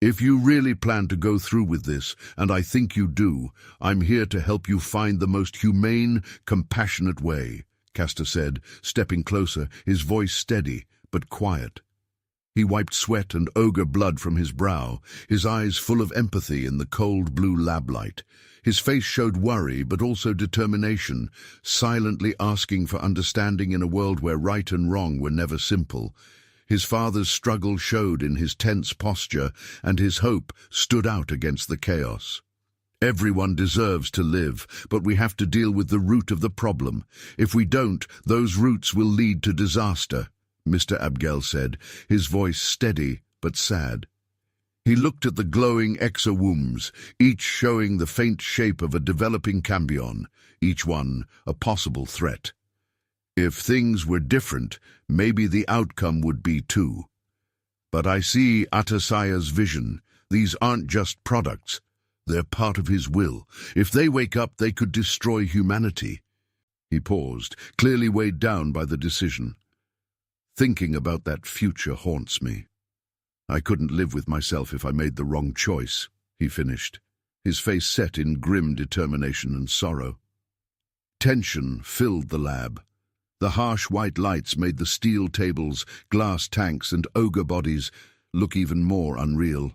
If you really plan to go through with this, and I think you do, I'm here to help you find the most humane, compassionate way, Castor said, stepping closer, his voice steady but quiet. He wiped sweat and ogre blood from his brow, his eyes full of empathy in the cold blue lab light. His face showed worry but also determination, silently asking for understanding in a world where right and wrong were never simple. His father's struggle showed in his tense posture, and his hope stood out against the chaos. Everyone deserves to live, but we have to deal with the root of the problem. If we don't, those roots will lead to disaster, Mr. Abgel said, his voice steady but sad. He looked at the glowing exowombs, each showing the faint shape of a developing cambion, each one a possible threat. If things were different, maybe the outcome would be too. But I see Atasaya's vision. These aren't just products. They're part of his will. If they wake up, they could destroy humanity. He paused, clearly weighed down by the decision. Thinking about that future haunts me. I couldn't live with myself if I made the wrong choice, he finished, his face set in grim determination and sorrow. Tension filled the lab. The harsh white lights made the steel tables, glass tanks, and ogre bodies look even more unreal.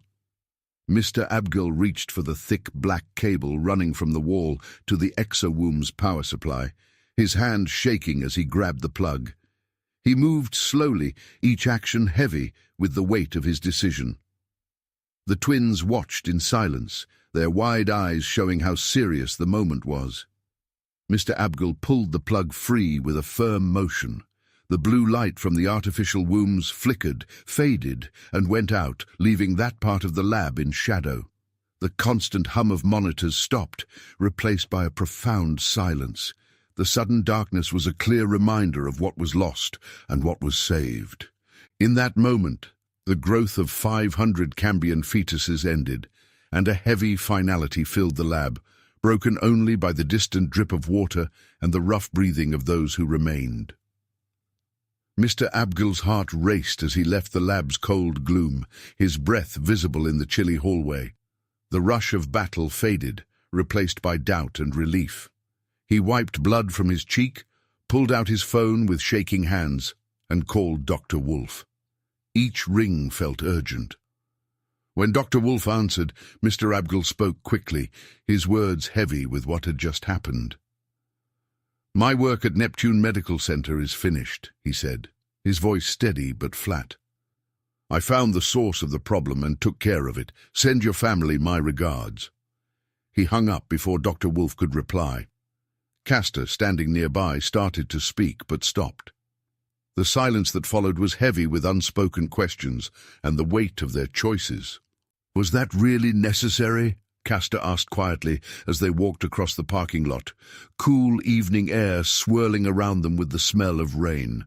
Mr. Abgel reached for the thick black cable running from the wall to the exowomb's power supply, his hand shaking as he grabbed the plug. He moved slowly, each action heavy with the weight of his decision. The twins watched in silence, their wide eyes showing how serious the moment was. Mr. Abgel pulled the plug free with a firm motion. The blue light from the artificial wombs flickered, faded, and went out, leaving that part of the lab in shadow. The constant hum of monitors stopped, replaced by a profound silence. The sudden darkness was a clear reminder of what was lost and what was saved. In that moment, the growth of 500 Cambion fetuses ended, and a heavy finality filled the lab, broken only by the distant drip of water and the rough breathing of those who remained. Mr. Abgel's heart raced as he left the lab's cold gloom, his breath visible in the chilly hallway. The rush of battle faded, replaced by doubt and relief. He wiped blood from his cheek, pulled out his phone with shaking hands, and called Dr. Wolf. Each ring felt urgent. When Dr. Wolf answered, Mr. Abgel spoke quickly, his words heavy with what had just happened. "My work at Neptune Medical Center is finished," he said, his voice steady but flat. "I found the source of the problem and took care of it. Send your family my regards." He hung up before Dr. Wolf could reply. Castor, standing nearby, started to speak but stopped. The silence that followed was heavy with unspoken questions and the weight of their choices. "Was that really necessary?" Castor asked quietly as they walked across the parking lot, cool evening air swirling around them with the smell of rain.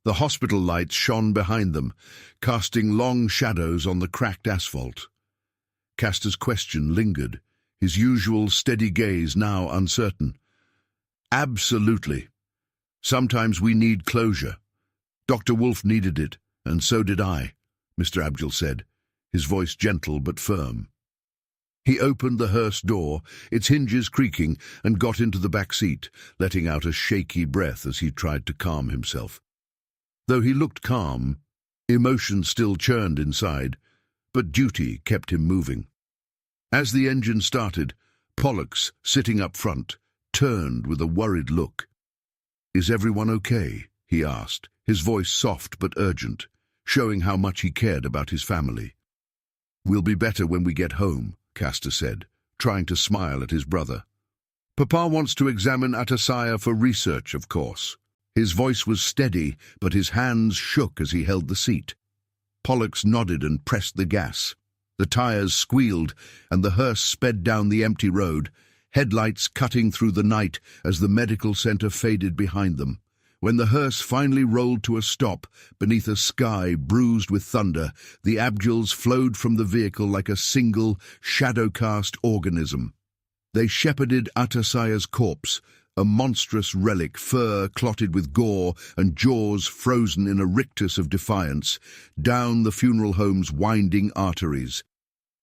The hospital lights shone behind them, casting long shadows on the cracked asphalt. Castor's question lingered, his usual steady gaze now uncertain. "Absolutely. Sometimes we need closure. Dr. Wolf needed it, and so did I," Mr. Abgel said, his voice gentle but firm. He opened the hearse door, its hinges creaking, and got into the back seat, letting out a shaky breath as he tried to calm himself. Though he looked calm, emotion still churned inside, but duty kept him moving. As the engine started, Pollux, sitting up front, turned with a worried look. "Is everyone okay?" he asked, his voice soft but urgent, showing how much he cared about his family. "We'll be better when we get home," Castor said, trying to smile at his brother. "Papa wants to examine Atasaya for research, of course." His voice was steady, but his hands shook as he held the seat. Pollux nodded and pressed the gas. The tires squealed, and the hearse sped down the empty road, headlights cutting through the night as the medical center faded behind them. When the hearse finally rolled to a stop beneath a sky bruised with thunder, the Abgels flowed from the vehicle like a single, shadow-cast organism. They shepherded Atasaya's corpse, a monstrous relic, fur clotted with gore and jaws frozen in a rictus of defiance, down the funeral home's winding arteries.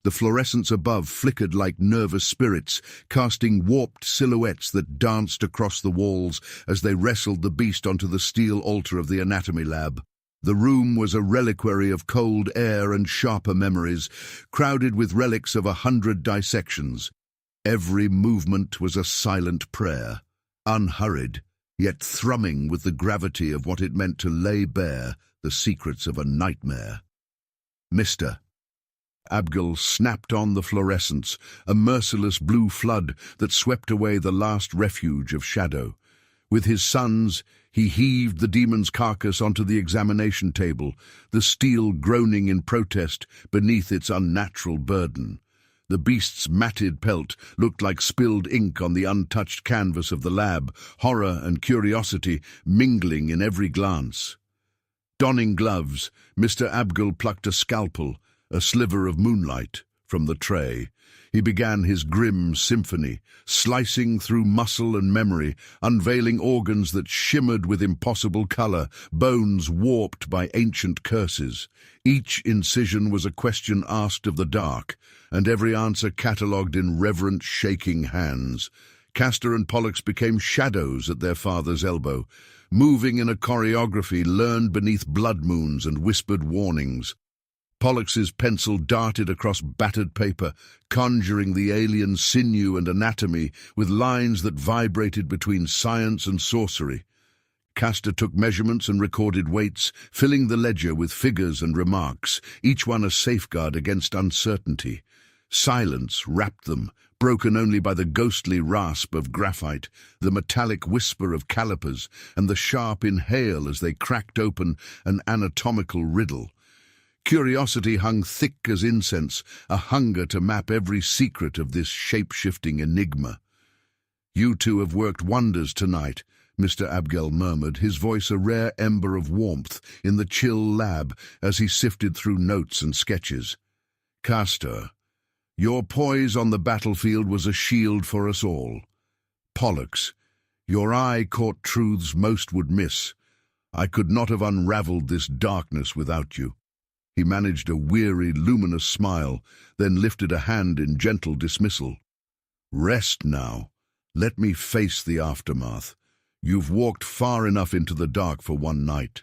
The fluorescence above flickered like nervous spirits, casting warped silhouettes that danced across the walls as they wrestled the beast onto the steel altar of the anatomy lab. The room was a reliquary of cold air and sharper memories, crowded with relics of 100 dissections. Every movement was a silent prayer, unhurried, yet thrumming with the gravity of what it meant to lay bare the secrets of a nightmare. Mr. Abgel snapped on the fluorescence, a merciless blue flood that swept away the last refuge of shadow. With his sons, he heaved the demon's carcass onto the examination table, the steel groaning in protest beneath its unnatural burden. The beast's matted pelt looked like spilled ink on the untouched canvas of the lab, horror and curiosity mingling in every glance. Donning gloves, Mr. Abgel plucked a scalpel, a sliver of moonlight, from the tray. He began his grim symphony, slicing through muscle and memory, unveiling organs that shimmered with impossible color, bones warped by ancient curses. Each incision was a question asked of the dark, and every answer catalogued in reverent, shaking hands. Castor and Pollux became shadows at their father's elbow, moving in a choreography learned beneath blood moons and whispered warnings. Pollux's pencil darted across battered paper, conjuring the alien sinew and anatomy with lines that vibrated between science and sorcery. Castor took measurements and recorded weights, filling the ledger with figures and remarks, each one a safeguard against uncertainty. Silence wrapped them, broken only by the ghostly rasp of graphite, the metallic whisper of calipers, and the sharp inhale as they cracked open an anatomical riddle. Curiosity hung thick as incense, a hunger to map every secret of this shape-shifting enigma. "You two have worked wonders tonight," Mr. Abgel murmured, his voice a rare ember of warmth in the chill lab as he sifted through notes and sketches. "Castor, your poise on the battlefield was a shield for us all. Pollux, your eye caught truths most would miss. I could not have unraveled this darkness without you." He managed a weary, luminous smile, then lifted a hand in gentle dismissal. "Rest now. Let me face the aftermath. You've walked far enough into the dark for one night."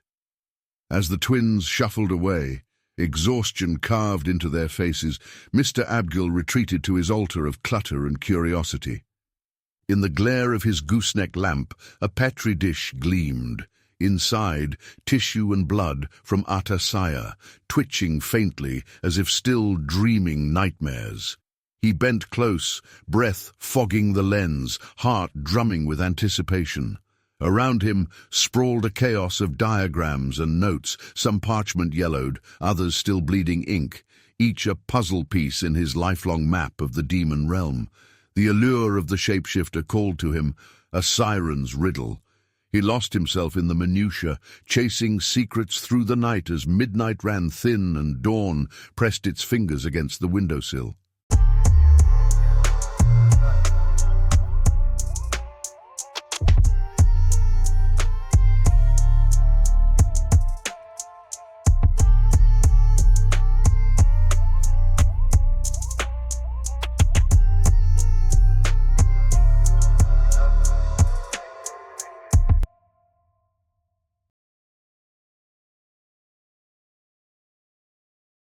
As the twins shuffled away, exhaustion carved into their faces, Mr. Abgel retreated to his altar of clutter and curiosity. In the glare of his gooseneck lamp, a petri dish gleamed. Inside, tissue and blood from Atasaya, twitching faintly as if still dreaming nightmares. He bent close, breath fogging the lens, heart drumming with anticipation. Around him sprawled a chaos of diagrams and notes, some parchment yellowed, others still bleeding ink, each a puzzle piece in his lifelong map of the demon realm. The allure of the shapeshifter called to him, a siren's riddle. He lost himself in the minutiae, chasing secrets through the night as midnight ran thin and dawn pressed its fingers against the windowsill.